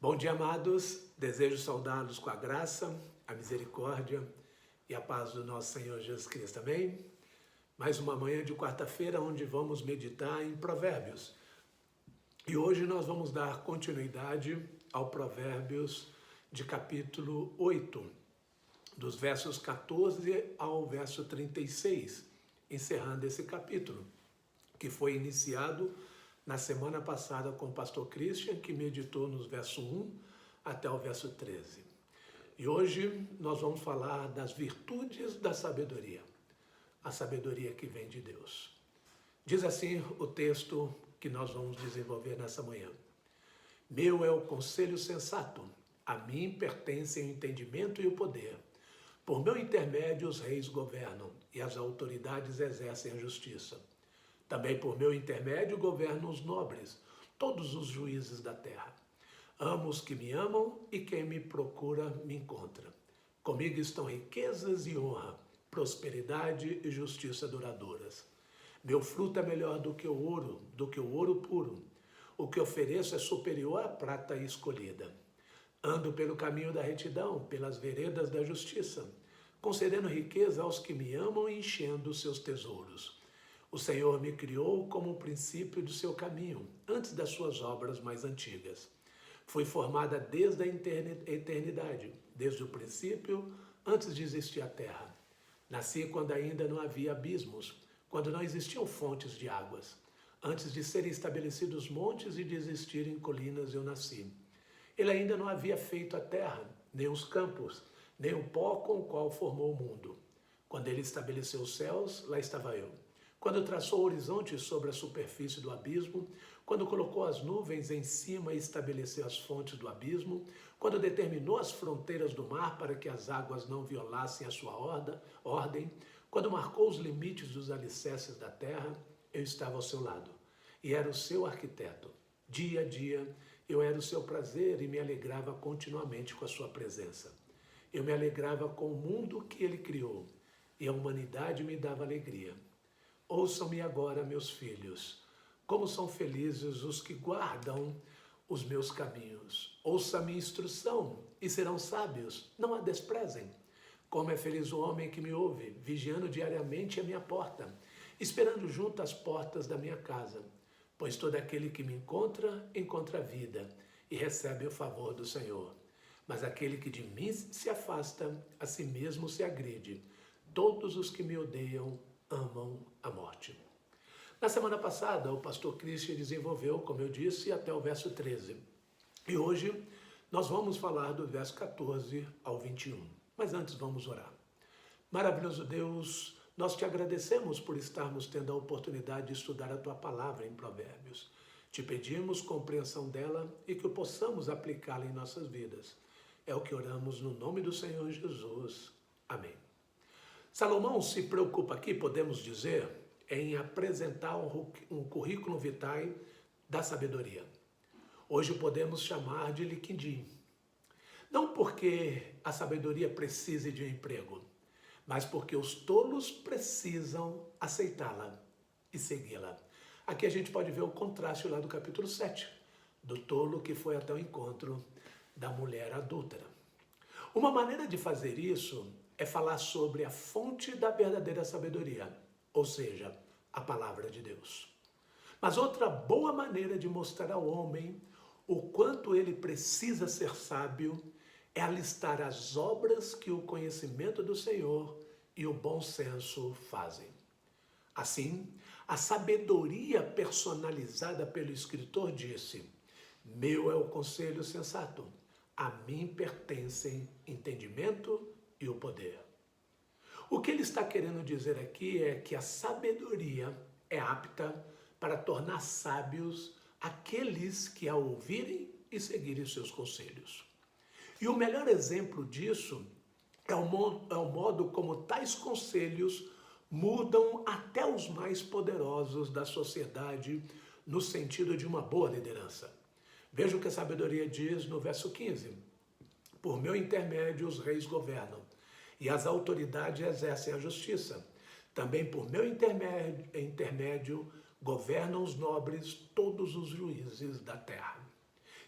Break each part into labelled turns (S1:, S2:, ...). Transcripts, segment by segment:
S1: Bom dia, amados. Desejo saudá-los com a graça, a misericórdia e a paz do nosso Senhor Jesus Cristo. Amém? Mais uma manhã de quarta-feira, onde vamos meditar em Provérbios. E hoje nós vamos dar continuidade ao Provérbios de capítulo 8, dos versos 14 ao verso 36, encerrando esse capítulo, que foi iniciado na semana passada com o pastor Christian, que meditou nos versos 1 até o verso 13. E hoje nós vamos falar das virtudes da sabedoria, a sabedoria que vem de Deus. Diz assim o texto que nós vamos desenvolver nessa manhã. Meu é o conselho sensato, a mim pertencem o entendimento e o poder. Por meu intermédio os reis governam e as autoridades exercem a justiça. Também por meu intermédio governam os nobres, todos os juízes da terra. Amo os que me amam e quem me procura me encontra. Comigo estão riquezas e honra, prosperidade e justiça duradouras. Meu fruto é melhor do que o ouro puro. O que ofereço é superior à prata escolhida. Ando pelo caminho da retidão, pelas veredas da justiça, concedendo riqueza aos que me amam e enchendo os seus tesouros. O Senhor me criou como o princípio do seu caminho, antes das suas obras mais antigas. Fui formada desde a eternidade, desde o princípio, antes de existir a terra. Nasci quando ainda não havia abismos, quando não existiam fontes de águas. Antes de serem estabelecidos montes e de existirem colinas, eu nasci. Ele ainda não havia feito a terra, nem os campos, nem o pó com o qual formou o mundo. Quando ele estabeleceu os céus, lá estava eu. Quando traçou o horizonte sobre a superfície do abismo, quando colocou as nuvens em cima e estabeleceu as fontes do abismo, quando determinou as fronteiras do mar para que as águas não violassem a sua ordem, quando marcou os limites dos alicerces da terra, eu estava ao seu lado e era o seu arquiteto. Dia a dia, eu era o seu prazer e me alegrava continuamente com a sua presença. Eu me alegrava com o mundo que ele criou e a humanidade me dava alegria. Ouçam-me agora, meus filhos, como são felizes os que guardam os meus caminhos. Ouça a minha instrução e serão sábios, não a desprezem. Como é feliz o homem que me ouve, vigiando diariamente a minha porta, esperando junto às portas da minha casa. Pois todo aquele que me encontra, encontra a vida e recebe o favor do Senhor. Mas aquele que de mim se afasta, a si mesmo se agride. Todos os que me odeiam amam a morte. Na semana passada, o pastor Christian desenvolveu, como eu disse, até o verso 13. E hoje nós vamos falar do verso 14 ao 21. Mas antes vamos orar. Maravilhoso Deus, nós te agradecemos por estarmos tendo a oportunidade de estudar a tua palavra em Provérbios. Te pedimos compreensão dela e que possamos aplicá-la em nossas vidas. É o que oramos no nome do Senhor Jesus. Amém. Salomão se preocupa aqui, podemos dizer, em apresentar um currículo vitae da sabedoria. Hoje podemos chamar de liquidinho. Não porque a sabedoria precise de um emprego, mas porque os tolos precisam aceitá-la e segui-la. Aqui a gente pode ver o contraste lá do capítulo 7, do tolo que foi até o encontro da mulher adúltera. Uma maneira de fazer isso é falar sobre a fonte da verdadeira sabedoria, ou seja, a palavra de Deus. Mas outra boa maneira de mostrar ao homem o quanto ele precisa ser sábio é alistar as obras que o conhecimento do Senhor e o bom senso fazem. Assim, a sabedoria personalizada pelo escritor disse: meu é o conselho sensato, a mim pertencem entendimento e o poder. O que ele está querendo dizer aqui é que a sabedoria é apta para tornar sábios aqueles que a ouvirem e seguirem seus conselhos. E o melhor exemplo disso é o modo como tais conselhos mudam até os mais poderosos da sociedade no sentido de uma boa liderança. Veja o que a sabedoria diz no verso 15. Por meu intermédio os reis governam e as autoridades exercem a justiça. Também por meu intermédio governam os nobres todos os juízes da terra.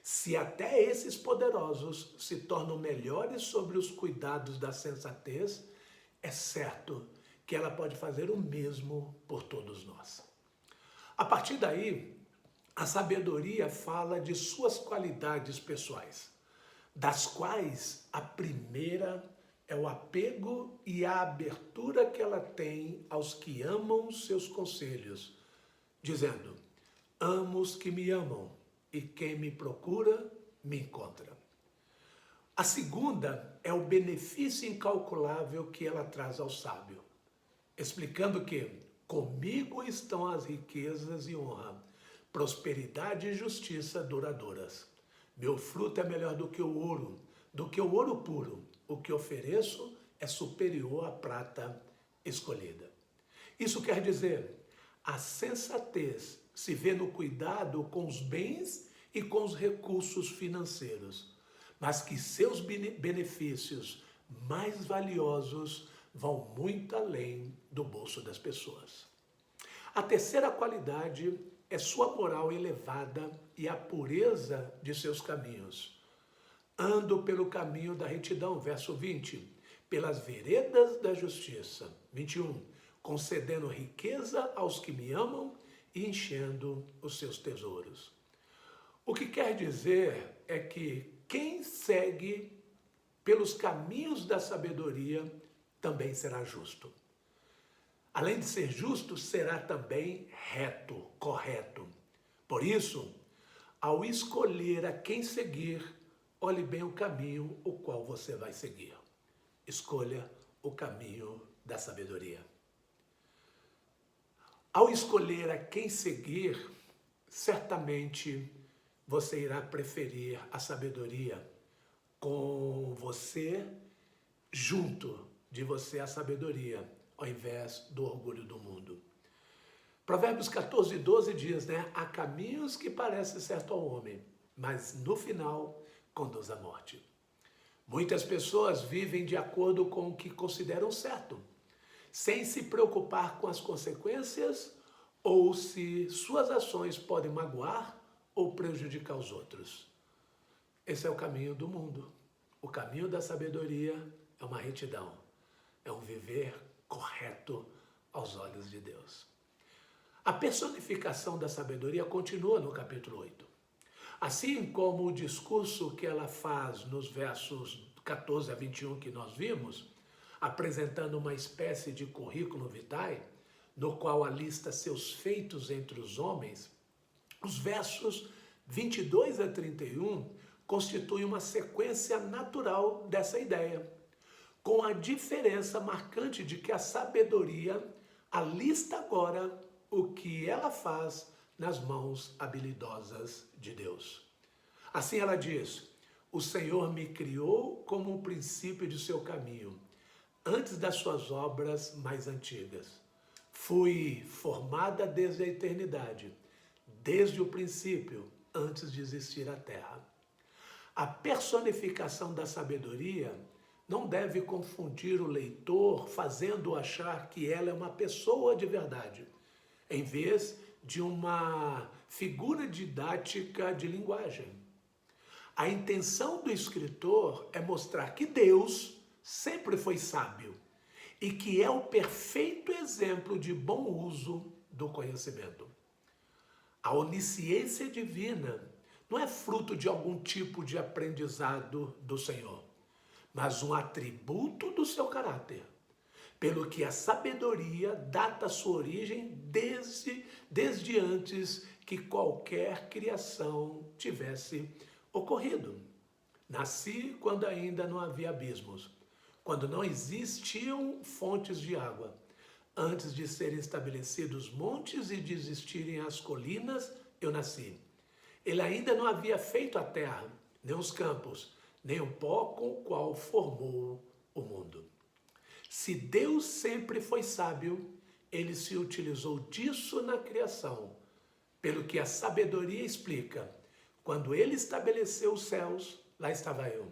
S1: Se até esses poderosos se tornam melhores sobre os cuidados da sensatez, é certo que ela pode fazer o mesmo por todos nós. A partir daí, a sabedoria fala de suas qualidades pessoais, das quais a primeira é o apego e a abertura que ela tem aos que amam seus conselhos, dizendo: amo os que me amam, e quem me procura, me encontra. A segunda é o benefício incalculável que ela traz ao sábio, explicando que comigo estão as riquezas e honra, prosperidade e justiça duradouras. Meu fruto é melhor do que o ouro puro. O que ofereço é superior à prata escolhida. Isso quer dizer, a sensatez se vê no cuidado com os bens e com os recursos financeiros, mas que seus benefícios mais valiosos vão muito além do bolso das pessoas. A terceira qualidade é sua moral elevada e a pureza de seus caminhos. Ando pelo caminho da retidão, verso 20, pelas veredas da justiça, 21, concedendo riqueza aos que me amam e enchendo os seus tesouros. O que quer dizer é que quem segue pelos caminhos da sabedoria também será justo. Além de ser justo, será também reto, correto. Por isso, ao escolher a quem seguir, olhe bem o caminho o qual você vai seguir. Escolha o caminho da sabedoria. Ao escolher a quem seguir, certamente você irá preferir a sabedoria com você, junto de você a sabedoria, ao invés do orgulho do mundo. Provérbios 14, 12 diz, há caminhos que parecem certo ao homem, mas no final conduz à morte. Muitas pessoas vivem de acordo com o que consideram certo, sem se preocupar com as consequências ou se suas ações podem magoar ou prejudicar os outros. Esse é o caminho do mundo. O caminho da sabedoria é uma retidão, é um viver correto aos olhos de Deus. A personificação da sabedoria continua no capítulo 8. Assim como o discurso que ela faz nos versos 14 a 21 que nós vimos, apresentando uma espécie de currículo vitae, no qual alista seus feitos entre os homens, os versos 22 a 31 constituem uma sequência natural dessa ideia, com a diferença marcante de que a sabedoria alista agora o que ela faz nas mãos habilidosas de Deus. Assim ela diz: o Senhor me criou como o princípio de seu caminho, antes das suas obras mais antigas. Fui formada desde a eternidade, desde o princípio, antes de existir a terra. A personificação da sabedoria não deve confundir o leitor, fazendo-o achar que ela é uma pessoa de verdade, em vez de uma figura didática de linguagem. A intenção do escritor é mostrar que Deus sempre foi sábio e que é o perfeito exemplo de bom uso do conhecimento. A onisciência divina não é fruto de algum tipo de aprendizado do Senhor, mas um atributo do seu caráter, pelo que a sabedoria data sua origem desde antes que qualquer criação tivesse ocorrido. Nasci quando ainda não havia abismos, quando não existiam fontes de água. Antes de serem estabelecidos montes e de existirem as colinas, eu nasci. Ele ainda não havia feito a terra, nem os campos, nem o pó com o qual formou o mundo. Se Deus sempre foi sábio, ele se utilizou disso na criação, pelo que a sabedoria explica. Quando ele estabeleceu os céus, lá estava eu.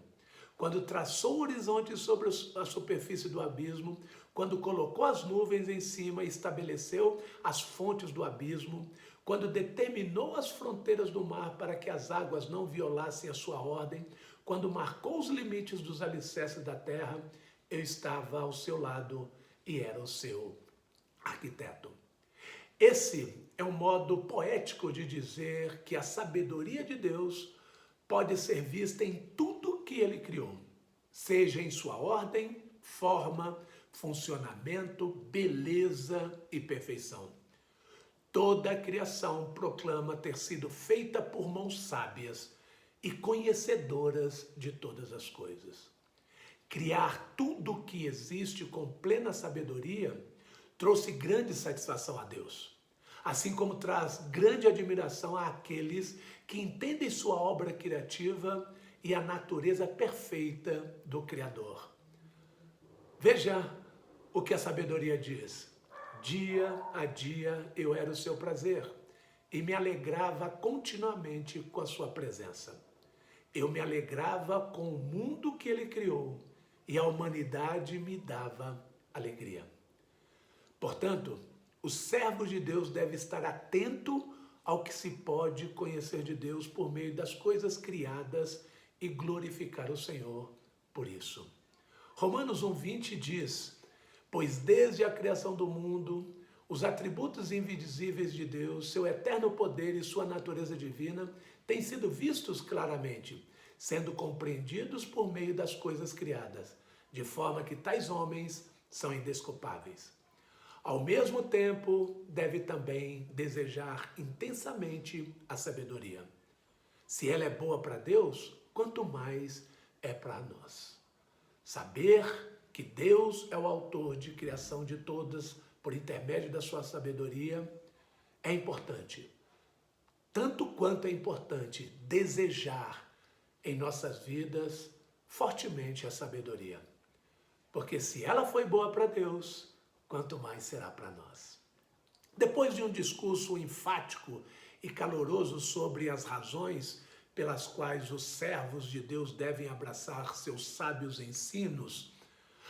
S1: quando traçou o horizonte sobre a superfície do abismo, quando colocou as nuvens em cima e estabeleceu as fontes do abismo, quando determinou as fronteiras do mar para que as águas não violassem a sua ordem, quando marcou os limites dos alicerces da terra, eu estava ao seu lado e era o seu arquiteto. Esse é um modo poético de dizer que a sabedoria de Deus pode ser vista em tudo que ele criou, seja em sua ordem, forma, funcionamento, beleza e perfeição. Toda a criação proclama ter sido feita por mãos sábias e conhecedoras de todas as coisas. Criar tudo o que existe com plena sabedoria trouxe grande satisfação a Deus, assim como traz grande admiração àqueles que entendem sua obra criativa e a natureza perfeita do Criador. Veja o que a sabedoria diz. Dia a dia eu era o seu prazer e me alegrava continuamente com a sua presença. Eu me alegrava com o mundo que ele criou e a humanidade me dava alegria. Portanto, o servo de Deus deve estar atento ao que se pode conhecer de Deus por meio das coisas criadas e glorificar o Senhor por isso. Romanos 1:20 diz: pois desde a criação do mundo, os atributos invisíveis de Deus, seu eterno poder e sua natureza divina têm sido vistos claramente, sendo compreendidos por meio das coisas criadas, de forma que tais homens são indesculpáveis. Ao mesmo tempo, deve também desejar intensamente a sabedoria. Se ela é boa para Deus, quanto mais é para nós. Saber que Deus é o autor de criação de todas por intermédio da sua sabedoria é importante. Tanto quanto é importante desejar em nossas vidas fortemente a sabedoria. Porque se ela foi boa para Deus, quanto mais será para nós. Depois de um discurso enfático e caloroso sobre as razões pelas quais os servos de Deus devem abraçar seus sábios ensinos,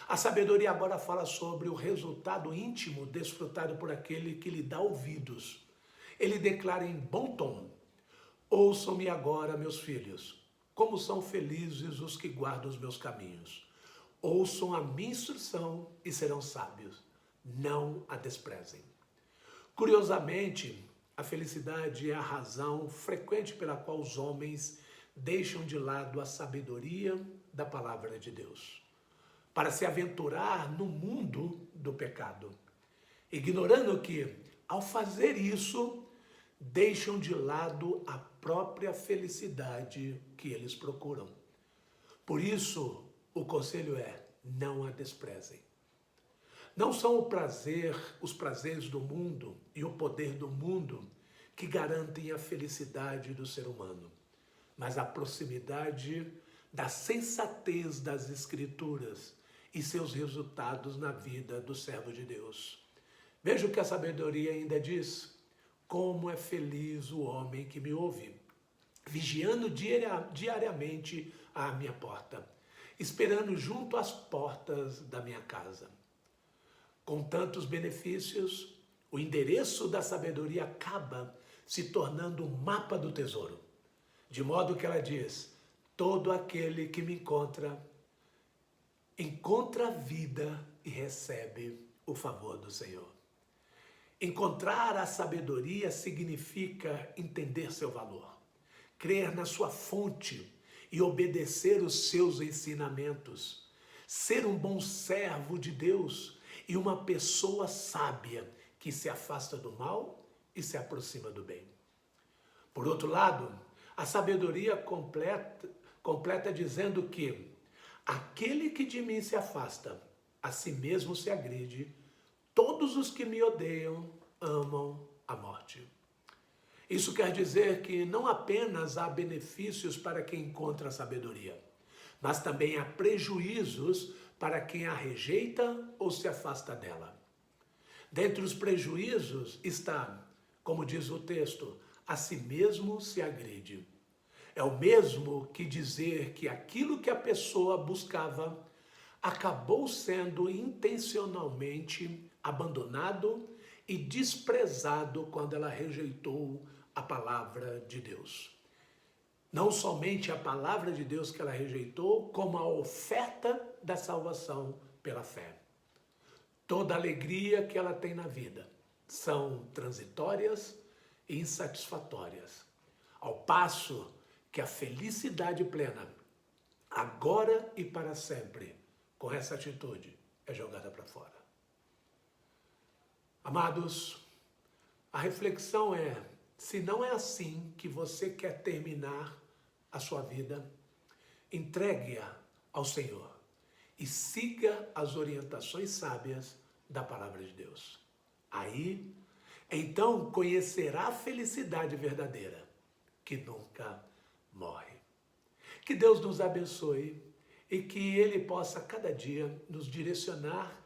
S1: a sabedoria agora fala sobre o resultado íntimo desfrutado por aquele que lhe dá ouvidos. Ele declara em bom tom: ouçam-me agora, meus filhos, como são felizes os que guardam os meus caminhos. Ouçam a minha instrução e serão sábios. Não a desprezem. Curiosamente, a felicidade é a razão frequente pela qual os homens deixam de lado a sabedoria da palavra de Deus, para se aventurar no mundo do pecado, ignorando que, ao fazer isso, deixam de lado a própria felicidade que eles procuram. Por isso, o conselho é: não a desprezem. Não são os prazeres do mundo e o poder do mundo que garantem a felicidade do ser humano, mas a proximidade da sensatez das Escrituras e seus resultados na vida do servo de Deus. Veja o que a sabedoria ainda diz: como é feliz o homem que me ouve, vigiando diariamente à minha porta, esperando junto às portas da minha casa. Com tantos benefícios, o endereço da sabedoria acaba se tornando um mapa do tesouro, de modo que ela diz: todo aquele que me encontra a vida e recebe o favor do Senhor. Encontrar a sabedoria significa entender seu valor, crer na sua fonte e obedecer os seus ensinamentos, ser um bom servo de Deus e uma pessoa sábia que se afasta do mal e se aproxima do bem. Por outro lado, a sabedoria completa dizendo que aquele que de mim se afasta, a si mesmo se agride, todos os que me odeiam amam a morte. Isso quer dizer que não apenas há benefícios para quem encontra a sabedoria, mas também há prejuízos para quem a rejeita ou se afasta dela. Dentre os prejuízos está, como diz o texto, a si mesmo se agride. É o mesmo que dizer que aquilo que a pessoa buscava acabou sendo intencionalmente abandonado e desprezado quando ela rejeitou a palavra de Deus. Não somente a palavra de Deus que ela rejeitou, como a oferta da salvação pela fé. Toda alegria que ela tem na vida são transitórias e insatisfatórias. Ao passo que a felicidade plena, agora e para sempre, com essa atitude, é jogada para fora. Amados, a reflexão é, se não é assim que você quer terminar a sua vida, entregue-a ao Senhor e siga as orientações sábias da palavra de Deus. Aí, então conhecerá a felicidade verdadeira, que nunca morre. Que Deus nos abençoe e que Ele possa cada dia nos direcionar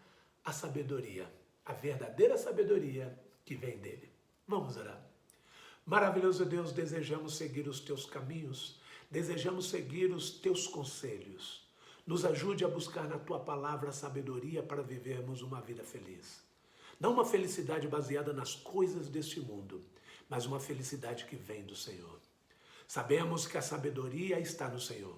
S1: à sabedoria, a verdadeira sabedoria que vem dele. Vamos orar. Maravilhoso Deus, desejamos seguir os teus caminhos, desejamos seguir os teus conselhos. Nos ajude a buscar na tua palavra a sabedoria para vivermos uma vida feliz. Não uma felicidade baseada nas coisas deste mundo, mas uma felicidade que vem do Senhor. Sabemos que a sabedoria está no Senhor.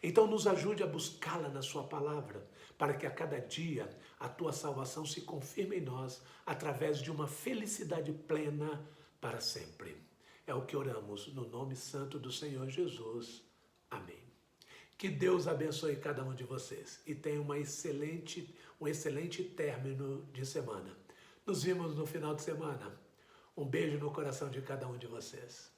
S1: Então nos ajude a buscá-la na sua palavra, para que a cada dia a tua salvação se confirme em nós através de uma felicidade plena para sempre. É o que oramos no nome santo do Senhor Jesus. Amém. Que Deus abençoe cada um de vocês e tenha um excelente término de semana. Nos vemos no final de semana. Um beijo no coração de cada um de vocês.